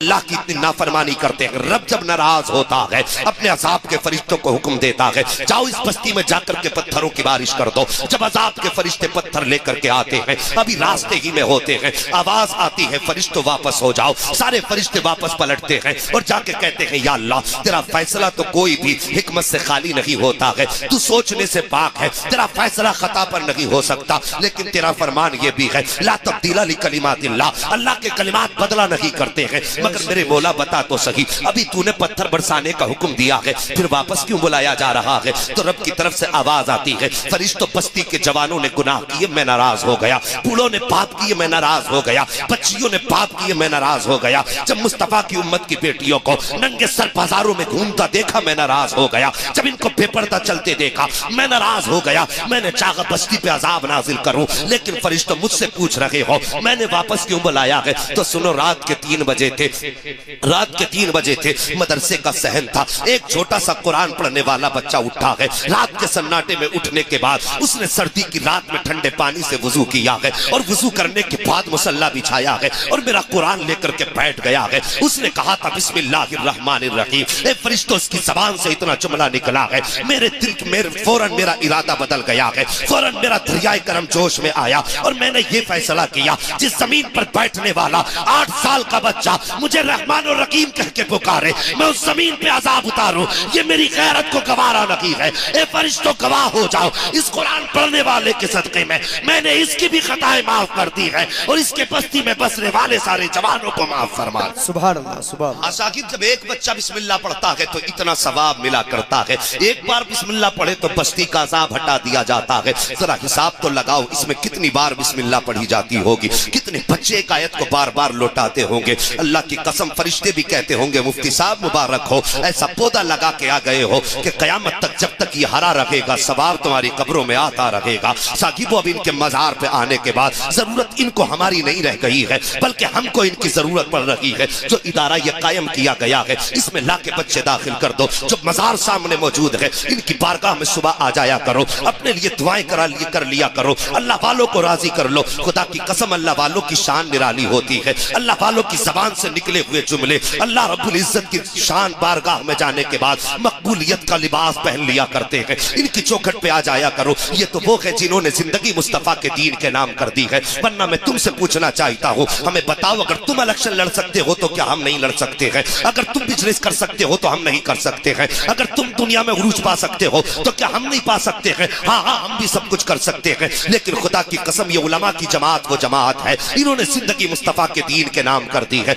اللہ کی اتنی نافرمانی کرتے ہیں۔ رب جب ناراض ہوتا ہے اپنے عذاب کے فرشتوں کو حکم دیتا ہے جاؤ اس بستی میں جا کر کے پتھروں کی بارش کر دو۔ جب عذاب کے فرشتے پتھر لے کر کے آتے ہیں ابھی راستے ہی میں ہوتے ہیں آواز آتی ہے فرشتوں واپس ہو جاؤ۔ سارے فرشتے واپس پلٹتے ہیں اور جا کے کہتے ہیں یا اللہ تیرا فیصلہ تو کوئی بھی حکمت سے خالی نہیں ہوتا ہے، تو سوچنے سے پاک ہے، تیرا فیصلہ خطا پر نہیں ہو سکتا، لیکن تیرا فرمان یہ بھی ہے لا تبدیل لکلمات اللہ، اللہ کے کلمات بدلا نہیں کرتے ہیں۔ مگر میرے مولا بتا تو صحیح ابھی تو نے پتھر برسانے کا حکم دیا ہے پھر واپس کیوں بلایا جا رہا ہے؟ تو رب کی طرف سے آواز آتی ہے فرشتوں بستی کے جوانوں نے گناہ کیے میں ناراض ہو گیا، بوڑھوں نے پاپ کیے میں ناراض ہو گیا، بچیوں نے پاپ کیے میں ناراض ہو گیا، جب مصطفیٰ کی امت کی بیٹیوں کو ننگے سر بازاروں میں گھومتا دیکھا میں ناراض ہو گیا، جب ان کو بے پردہ چلتے دیکھا میں ناراض ہو گیا، میں نے چاہا بستی پہ عذاب نازل کروں لیکن فرشتوں مجھ سے پوچھ رہے ہو میں نے واپس کیوں بلایا ہے؟ تو سنو رات کے 3 بجے تھے، مدرسے کا صحن تھا، ایک چھوٹا سا قرآن پڑھنے والا بچہ اٹھا ہے، رات کے سناٹے میں اٹھنے کے بعد اس نے سردی کی رات میں ٹھنڈے پانی سے وضو کیا ہے اور وضو کرنے کے بعد مصلی بچھایا ہے اور میرا قرآن لے کر کے بیٹھ گیا ہے۔ اس نے کہا تھا بسم اللہ الرحمن الرحیم، اے فرشتوں اس کی زبان سے اتنا جملہ نکلا ہے میرے دل فوراً میرا ارادہ بدل گیا ہے، فوراً میرا دریائے کرم جوش میں آیا اور میں نے یہ فیصلہ کیا جس زمین پر بیٹھنے والا 8 سال کا بچہ مجھے رحمان اور رحیم کہہ کے پکارے میں اس زمین پہ عذاب اتاروں، یہ میری غیرت کو گوارا نہیں ہے۔ اے فرشتوں گواہ ہو جاؤ اس قرآن پڑھنے والے کے صدقے میں نے اس کی بھی خطائیں معاف کر دی ہے اور اس کے بستی میں بسنے والے سارے جوانوں کو معاف فرما۔ سبحان اللہ سبحان اللہ۔ اساکید جب ایک بچہ بسم اللہ پڑھتا ہے تو اتنا ثواب ملا کرتا ہے، ایک بار بسم اللہ پڑھے تو بستی کا عذاب ہٹا دیا جاتا ہے۔ ذرا حساب تو لگاؤ اس میں کتنی بار بسم اللہ پڑھی جاتی ہوگی، کتنے بچے ایک آیت کو بار بار لوٹاتے ہوں گے۔ اللہ کی قسم فرشتے بھی کہتے ہوں گے مفتی صاحب مبارک ہو، ایسا پودا لگا کے آ گئے ہو کہ قیامت تک جب تک یہ ہرا رہے گا ثواب تمہاری قبروں میں آتا رہے گا۔ ساکیبو اب ان کے مزار پہ آنے کے بعد ضرورت ان کو ہماری نہیں رہ گئی ہے بلکہ ہم کو ان کی ضرورت پڑ رہی ہے۔ جو ادارہ یہ قائم کیا گیا ہے اس میں لا کے بچے داخل کر دو، جو مزار سامنے موجود ہے ان کی بارگاہ میں صبح آ جایا کرو، اپنے لیے دعائیں کر لیا کرو، اللہ والوں کو راضی کر لو۔ خدا کی قسم اللہ والوں کی شان نرالی ہوتی ہے، اللہ والوں کی زبان سے نکلے ہوئے جملے اللہ رب العزت کی شان بارگاہ میں جانے کے بعد مقبولیت کا لباس پہن لیا کرتے ہیں۔ ان کی چوکھٹ پہ آ جایا کرو، یہ تو وہ ہے جنہوں نے زندگی مصطفیٰ کے دین کے نام کر دی ہے۔ ورنہ میں تم سے پوچھنا چاہتا ہوں ہمیں بتاؤ اگر تم الیکشن لڑ سکتے ہو تو کیا ہم نہیں لڑ سکتے ہیں؟ اگر تم بزنس کر سکتے ہو تو ہم نہیں کر سکتے ہیں؟ اگر تم دنیا میں عروج پا سکتے ہو تو کیا ہم نہیں پا سکتے ہیں؟ ہاں ہم بھی سب کچھ کر سکتے ہیں، لیکن خدا کی قسم یہ علماء کی جماعت وہ جماعت ہے انہوں نے زندگی مصطفیٰ کے دین کے نام کر دی ہے۔